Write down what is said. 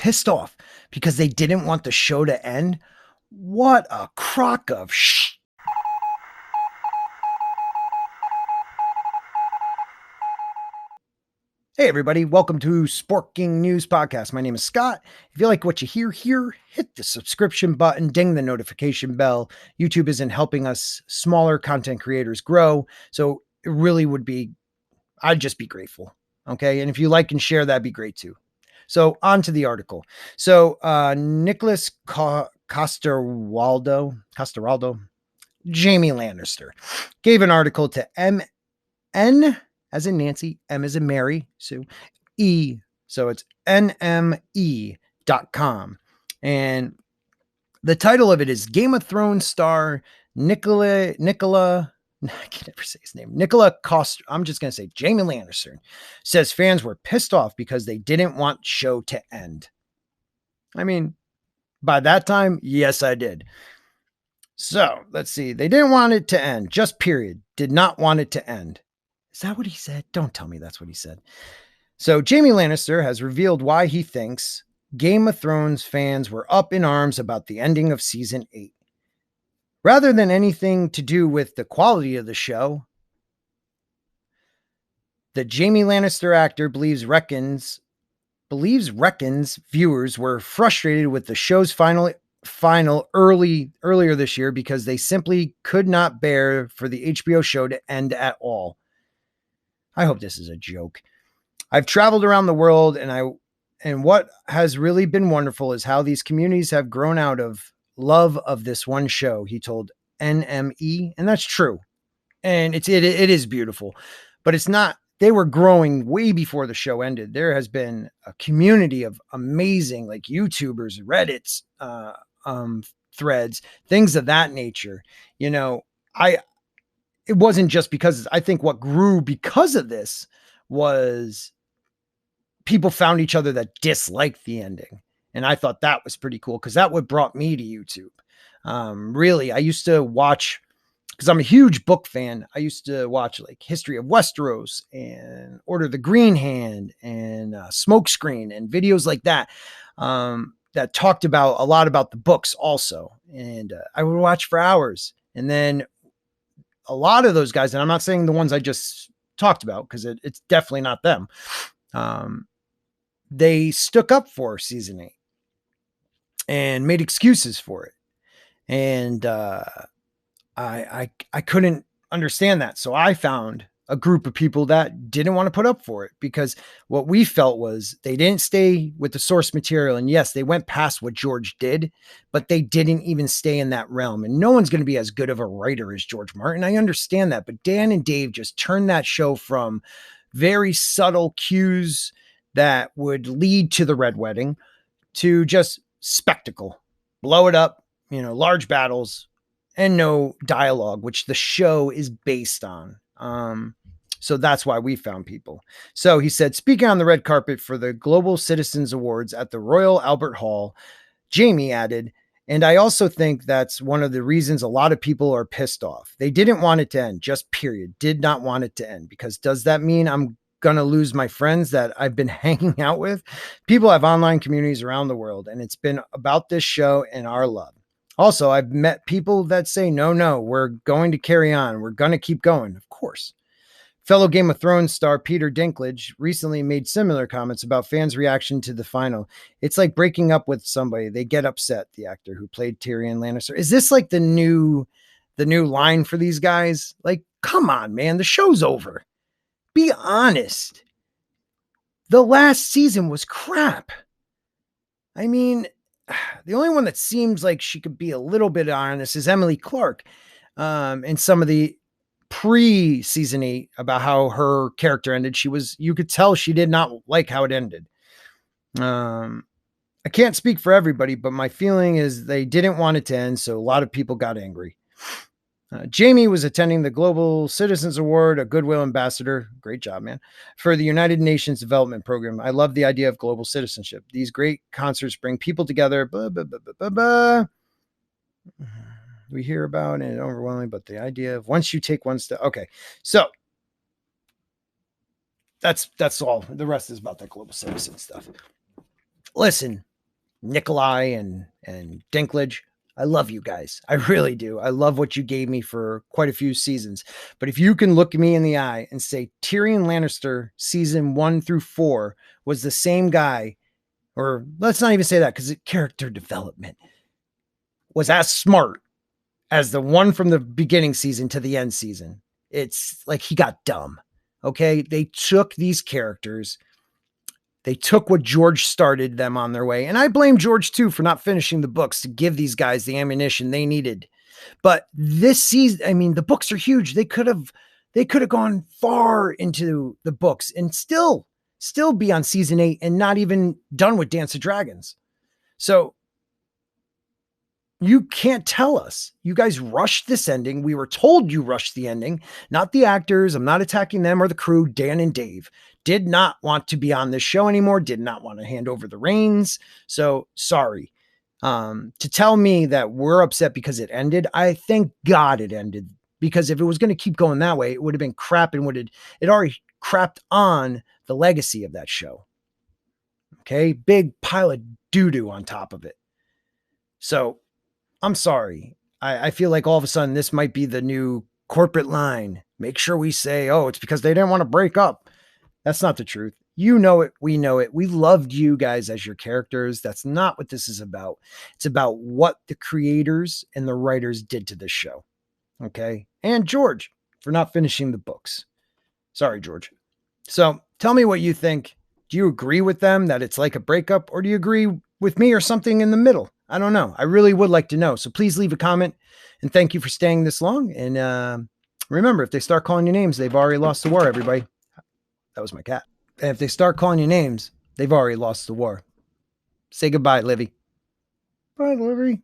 pissed off because they didn't want the show to end. What a crock of shit. Hey, everybody. Welcome to Sporking News Podcast. My name is Scott. If you like what you hear here, hit the subscription button, ding the notification bell. YouTube isn't helping us smaller content creators grow. So it really would be, I'd just be grateful. Okay. And if you like and share, that'd be great too. So on to the article. So Nicoli Costa-Waldo, Jamie Lannister, gave an article to MN as in Nancy, M as in Mary, Sue, E. So it's NME.com. And the title of it is Game of Thrones star Nicola, I can never say his name. Nicoli Costa. I'm just going to say Jamie Lannister says fans were pissed off because they didn't want show to end. I mean, by that time, yes, I did. So let's see. They didn't want it to end. Just period. Did not want it to end. Is that what he said? Don't tell me that's what he said. So Jamie Lannister has revealed why he thinks Game of Thrones fans were up in arms about the ending of season 8. Rather than anything to do with the quality of the show, the Jamie Lannister actor reckons viewers were frustrated with the show's final earlier this year because they simply could not bear for the HBO show to end at all. I hope this is a joke. I've traveled around the world and what has really been wonderful is how these communities have grown out of love of this one show, he told NME. And that's true. And it is beautiful, but it's not, they were growing way before the show ended. There has been a community of amazing, like YouTubers, Reddits, threads, things of that nature. You know, it wasn't just because I think what grew because of this was people found each other that disliked the ending. And I thought that was pretty cool because that what brought me to YouTube. Really, I used to watch, because I'm a huge book fan. I used to watch like History of Westeros and Order of the Green Hand and Smokescreen and videos like that. That talked about a lot about the books also. And I would watch for hours. And then a lot of those guys, and I'm not saying the ones I just talked about, because it's definitely not them. They stuck up for season 8 and made excuses for it. And I couldn't understand that. So I found a group of people that didn't want to put up for it, because what we felt was they didn't stay with the source material. And yes, they went past what George did, but they didn't even stay in that realm. And no one's going to be as good of a writer as George Martin. I understand that, but Dan and Dave just turned that show from very subtle cues that would lead to the Red Wedding to just spectacle, blow it up, large battles and no dialogue, which the show is based on. So that's why we found people. So he said, speaking on the red carpet for the Global Citizens Awards at the Royal Albert Hall, Jamie added, and I also think that's one of the reasons a lot of people are pissed off. They didn't want it to end, just period. Did not want it to end, because does that mean I'm going to lose my friends that I've been hanging out with? People have online communities around the world, and it's been about this show and our love. Also, I've met people that say, no, we're going to carry on. We're going to keep going. Of course. Fellow Game of Thrones star Peter Dinklage recently made similar comments about fans' reaction to the final. It's like breaking up with somebody. They get upset, the actor who played Tyrion Lannister. Is this like the new line for these guys? Like, come on, man. The show's over. Be honest. The last season was crap. I mean, the only one that seems like she could be a little bit honest is Emily Clark. And some of the pre-season 8 about how her character ended. You could tell she did not like how it ended. I can't speak for everybody, but my feeling is they didn't want it to end. So a lot of people got angry. Jamie was attending the Global Citizens Award, a Goodwill Ambassador. Great job, man. For the United Nations Development Program. I love the idea of global citizenship. These great concerts bring people together. Blah, blah, blah, blah, blah, blah. We hear about it overwhelming, but the idea of once you take one step. Okay. So that's all. The rest is about that global citizen stuff. Listen, Nikolai and Dinklage. I love you guys. I really do. I love what you gave me for quite a few seasons. But if you can look me in the eye and say Tyrion Lannister season 1 through 4 was the same guy, or let's not even say that because character development was as smart as the one from the beginning season to the end season. It's like he got dumb. Okay. They took these characters, they took what George started them on their way. And I blame George too for not finishing the books to give these guys the ammunition they needed. But this season, I mean, the books are huge. They could have gone far into the books and still be on season 8 and not even done with Dance of Dragons. So you can't tell us. You guys rushed this ending. We were told you rushed the ending, not the actors. I'm not attacking them or the crew. Dan and Dave did not want to be on this show anymore, did not want to hand over the reins. So sorry. To tell me that we're upset because it ended, I thank God it ended, because if it was going to keep going that way, it would have been crap and it already crapped on the legacy of that show. Okay. Big pile of doo-doo on top of it. So I'm sorry. I feel like all of a sudden this might be the new corporate line. Make sure we say, oh, it's because they didn't want to break up. That's not the truth. You know it. We know it. We loved you guys as your characters. That's not what this is about. It's about what the creators and the writers did to this show. Okay. And George for not finishing the books. Sorry, George. So tell me what you think. Do you agree with them that it's like a breakup, or do you agree with me or something in the middle? I don't know. I really would like to know. So please leave a comment, and thank you for staying this long. And remember, if they start calling you names, they've already lost the war, everybody. That was my cat. And if they start calling you names, they've already lost the war. Say goodbye, Livy. Bye, Livy.